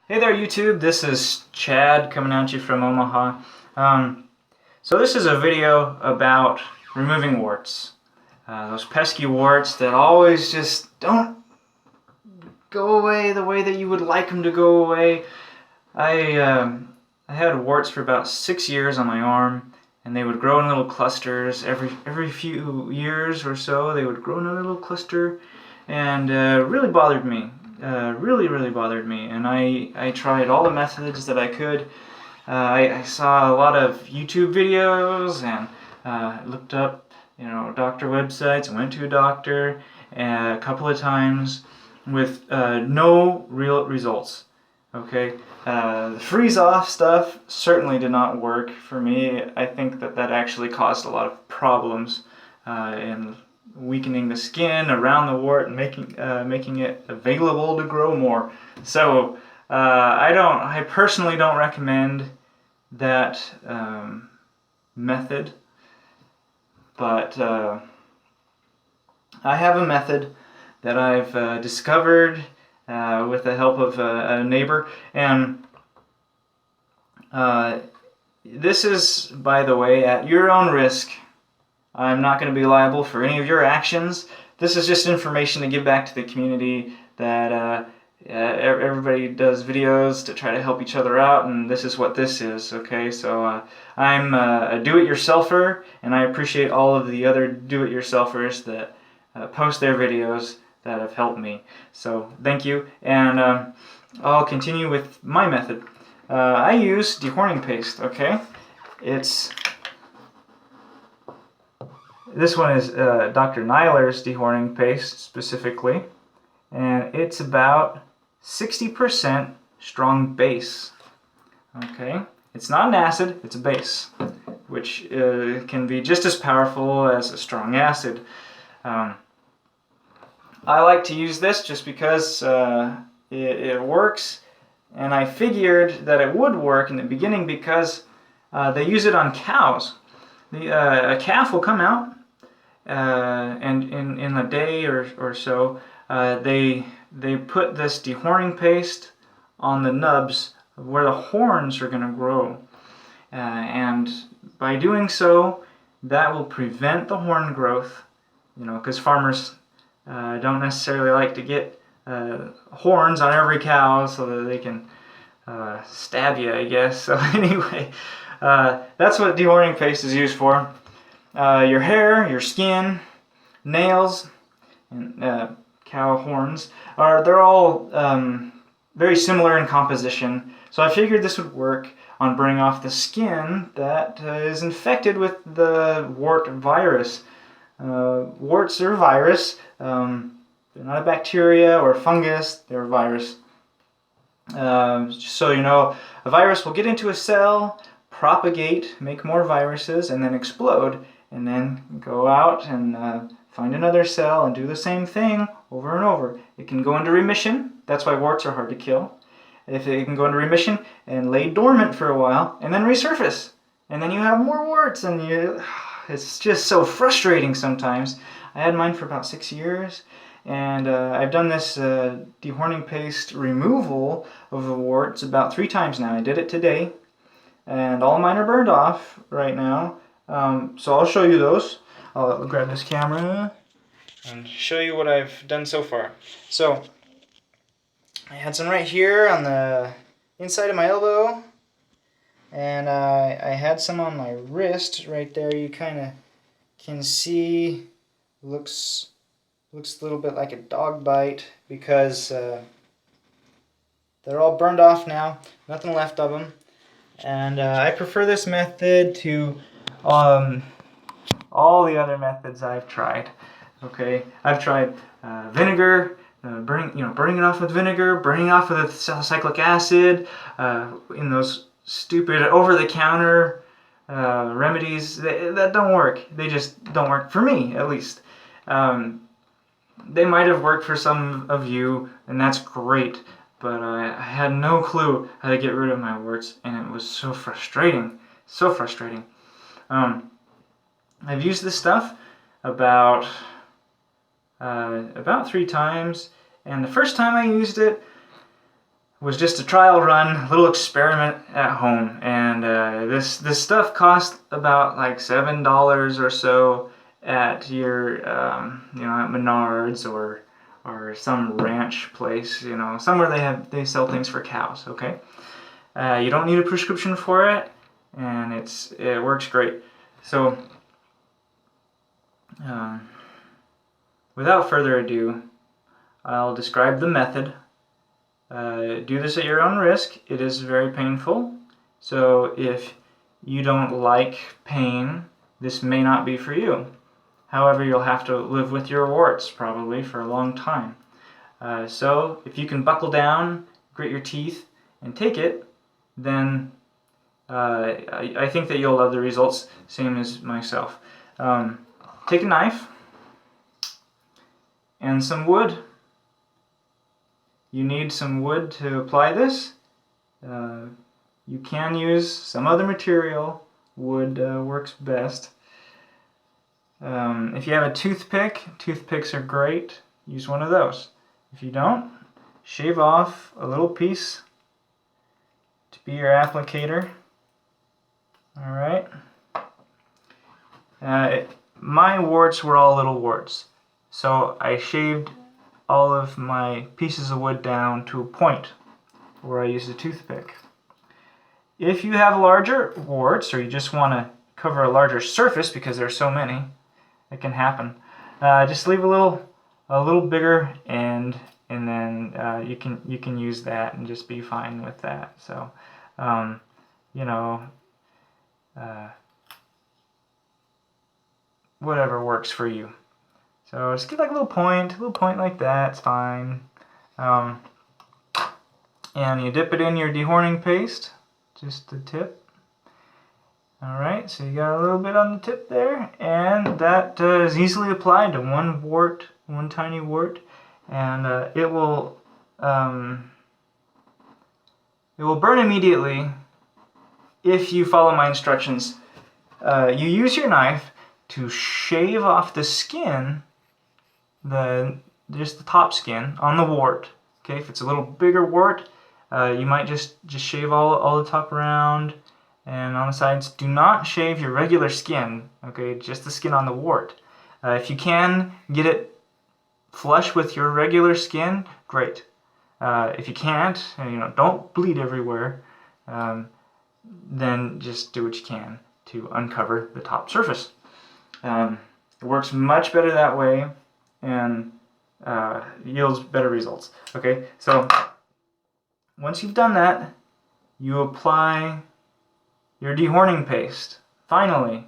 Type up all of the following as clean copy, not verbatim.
Hey there YouTube, this is Chad coming at you from Omaha. So this is a video about removing warts. Those pesky warts that always just don't go away the way that you would like them to go away. I had warts for about 6 years on my arm, and they would grow in little clusters. Every few years or so they would grow in a little cluster, and really bothered me. Really bothered me, and I tried all the methods that I could. I saw a lot of YouTube videos and looked up, doctor websites. I went to a doctor a couple of times with no real results. Okay, the freeze off stuff certainly did not work for me. I think that actually caused a lot of problems in weakening the skin around the wart and making it available to grow more. So I personally don't recommend that method, but I have a method that I've discovered with the help of a neighbor, and this is, by the way, at your own risk. I'm not going to be liable for any of your actions. This is just information to give back to the community that everybody does videos to try to help each other out, and this is what this is, okay? So I'm a do-it-yourselfer, and I appreciate all of the other do-it-yourselfers that post their videos that have helped me. So thank you, and I'll continue with my method. I use dehorning paste, okay? This one is Dr. Nyler's dehorning paste specifically, and it's about 60% strong base. Okay, it's not an acid, it's a base, which can be just as powerful as a strong acid. I like to use this just because it works, and I figured that it would work in the beginning because they use it on cows. A calf will come out, and in a day or so, they put this dehorning paste on the nubs of where the horns are going to grow, and by doing so, that will prevent the horn growth. Because farmers don't necessarily like to get horns on every cow so that they can stab you, I guess. So anyway, that's what dehorning paste is used for. Your hair, your skin, nails, and cow horns they're all very similar in composition. So I figured this would work on burning off the skin that is infected with the wart virus. Warts are a virus. They're not a bacteria or a fungus, they're a virus. So a virus will get into a cell, propagate, make more viruses, and then explode, and then go out and find another cell and do the same thing over and over. It can go into remission. That's why warts are hard to kill. If it can go into remission and lay dormant for a while and then resurface, and then you have more warts, and it's just so frustrating sometimes. I had mine for about 6 years, and I've done this dehorning paste removal of the warts about 3 times now. I did it today, and all mine are burned off right now. So I'll show you those. I'll grab this camera and show you what I've done so far. So I had some right here on the inside of my elbow, and I had some on my wrist right there. You kind of can see, looks a little bit like a dog bite because they're all burned off now, nothing left of them. And I prefer this method to all the other methods I've tried. Okay, I've tried vinegar, burning it off with vinegar, burning it off with salicylic acid, in those stupid over-the-counter remedies that don't work. They just don't work for me, at least. They might have worked for some of you, and that's great, but I had no clue how to get rid of my warts, and it was so frustrating. So frustrating. I've used this stuff about 3 times, and the first time I used it, was just a trial run, a little experiment at home, and this stuff cost about like $7 or so at your at Menards or some ranch place, somewhere they sell things for cows. Okay, you don't need a prescription for it, and it works great. So without further ado, I'll describe the method. Do this at your own risk. It is very painful, so if you don't like pain, this may not be for you. However, you'll have to live with your warts probably for a long time. So if you can buckle down, grit your teeth, and take it, then I think that you'll love the results, same as myself. Take a knife and some wood. You need some wood to apply this. You can use some other material. Wood works best. If you have a toothpick, toothpicks are great. Use one of those. If you don't, shave off a little piece to be your applicator. Alright. My warts were all little warts, so I shaved all of my pieces of wood down to a point where I used a toothpick. If you have larger warts, or you just want to cover a larger surface because there are so many, it can happen. Just leave a little bigger end, and then you can use that and just be fine with that. So, whatever works for you. So just get like a little point like that, it's fine. And you dip it in your dehorning paste, just the tip. Alright, so you got a little bit on the tip there, and that is easily applied to one tiny wart, and it will burn immediately if you follow my instructions. You use your knife to shave off the skin, just the top skin on the wart. Okay, if it's a little bigger wart, you might just shave all the top around and on the sides. Do not shave your regular skin, okay, just the skin on the wart. If you can get it flush with your regular skin, great. If you can't, don't bleed everywhere, then just do what you can to uncover the top surface. It works much better that way, and yields better results. Okay, so once you've done that, you apply your dehorning paste. Finally,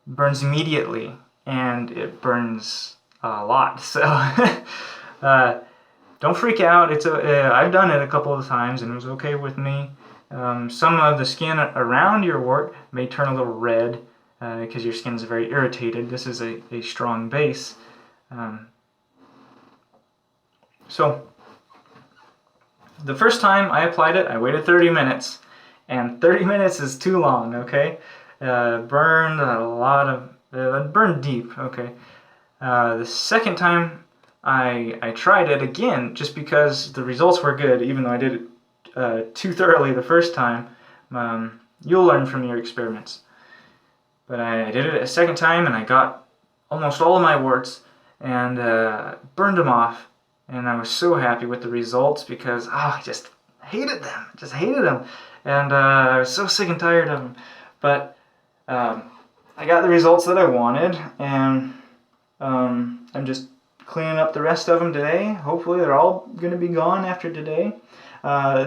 burns immediately, and it burns a lot. So don't freak out. I've done it a couple of times, and it was okay with me. Some of the skin around your wart may turn a little red because your skin is very irritated. This is a strong base. So the first time I applied it, I waited 30 minutes, and 30 minutes is too long. Okay, burned deep. Okay, the second time I tried it again, just because the results were good, even though I did it too thoroughly the first time. You'll learn from your experiments. But I did it a second time, and I got almost all of my warts and burned them off. And I was so happy with the results because I just hated them. And I was so sick and tired of them. But I got the results that I wanted, and I'm just cleaning up the rest of them today. Hopefully they're all going to be gone after today.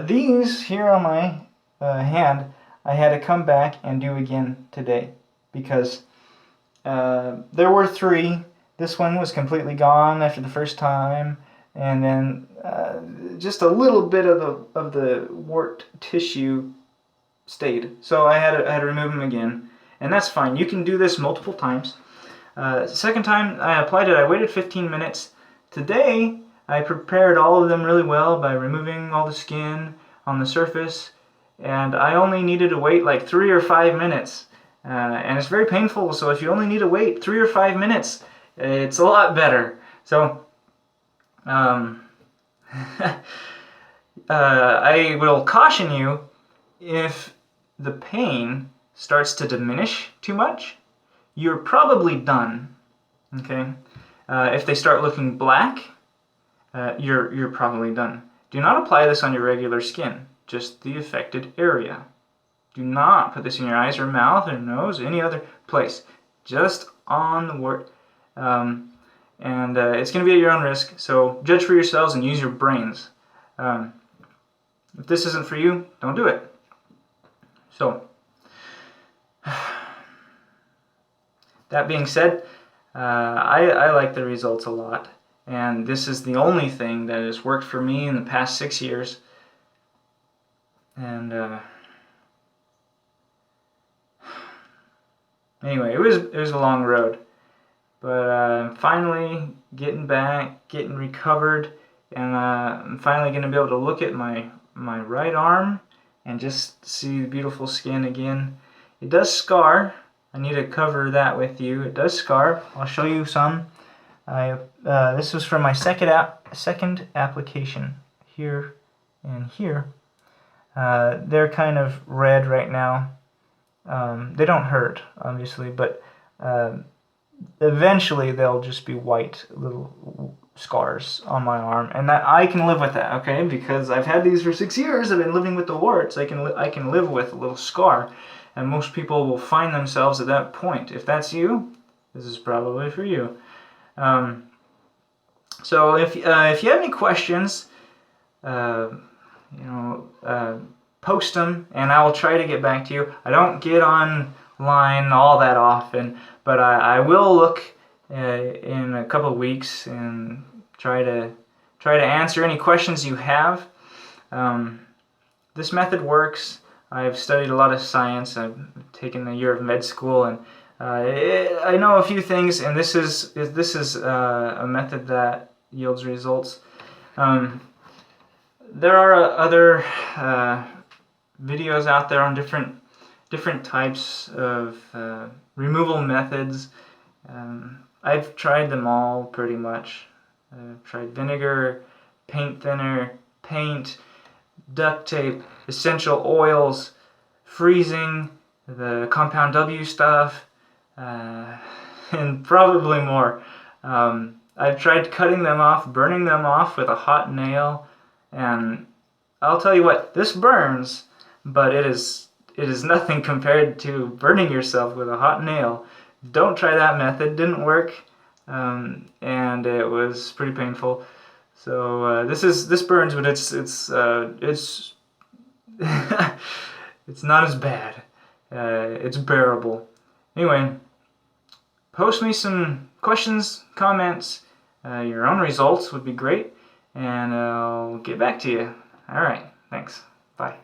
These here on my hand, I had to come back and do again today, because there were 3. This one was completely gone after the first time, and then just a little bit of the wart tissue stayed. So I had to remove them again, and that's fine. You can do this multiple times. Second time I applied it, I waited 15 minutes. Today I prepared all of them really well by removing all the skin on the surface, and I only needed to wait like 3 or 5 minutes. And it's very painful, so if you only need to wait 3 or 5 minutes, it's a lot better. So I will caution you, if the pain starts to diminish too much, you're probably done. Okay? If they start looking black, you're probably done. Do not apply this on your regular skin, just the affected area. Do not put this in your eyes or mouth or nose or any other place, just on the wart. It's going to be at your own risk, so judge for yourselves and use your brains. If this isn't for you, don't do it. So, that being said, I like the results a lot, and this is the only thing that has worked for me in the past 6 years. And anyway, it was a long road, but I'm finally getting back, getting recovered, and I'm finally going to be able to look at my right arm and just see the beautiful skin again. It does scar. I need to cover that with you. It does scar. I'll show you some. This was from my second application, here and here. They're kind of red right now. They don't hurt, obviously, but eventually they'll just be white little scars on my arm, and that I can live with that, okay? Because I've had these for 6 years. I've been living with the warts. I can live with a little scar, and most people will find themselves at that point. If that's you, this is probably for you. So if you have any questions, post them, and I will try to get back to you. I don't get online all that often, but I will look in a couple of weeks and try to answer any questions you have. This method works. I've studied a lot of science. I've taken a year of med school, and I know a few things. And this is a method that yields results. There are other videos out there on different types of removal methods. I've tried them all pretty much. I've tried vinegar, paint thinner, paint, duct tape, essential oils, freezing, the compound W stuff, and probably more. I've tried cutting them off, burning them off with a hot nail, and I'll tell you what, this burns, but it is nothing compared to burning yourself with a hot nail. Don't try that method. Didn't work, and it was pretty painful. So this burns, but it's it's not as bad. It's bearable. Anyway, post me some questions, comments. Your own results would be great, and I'll get back to you. All right, thanks. Bye.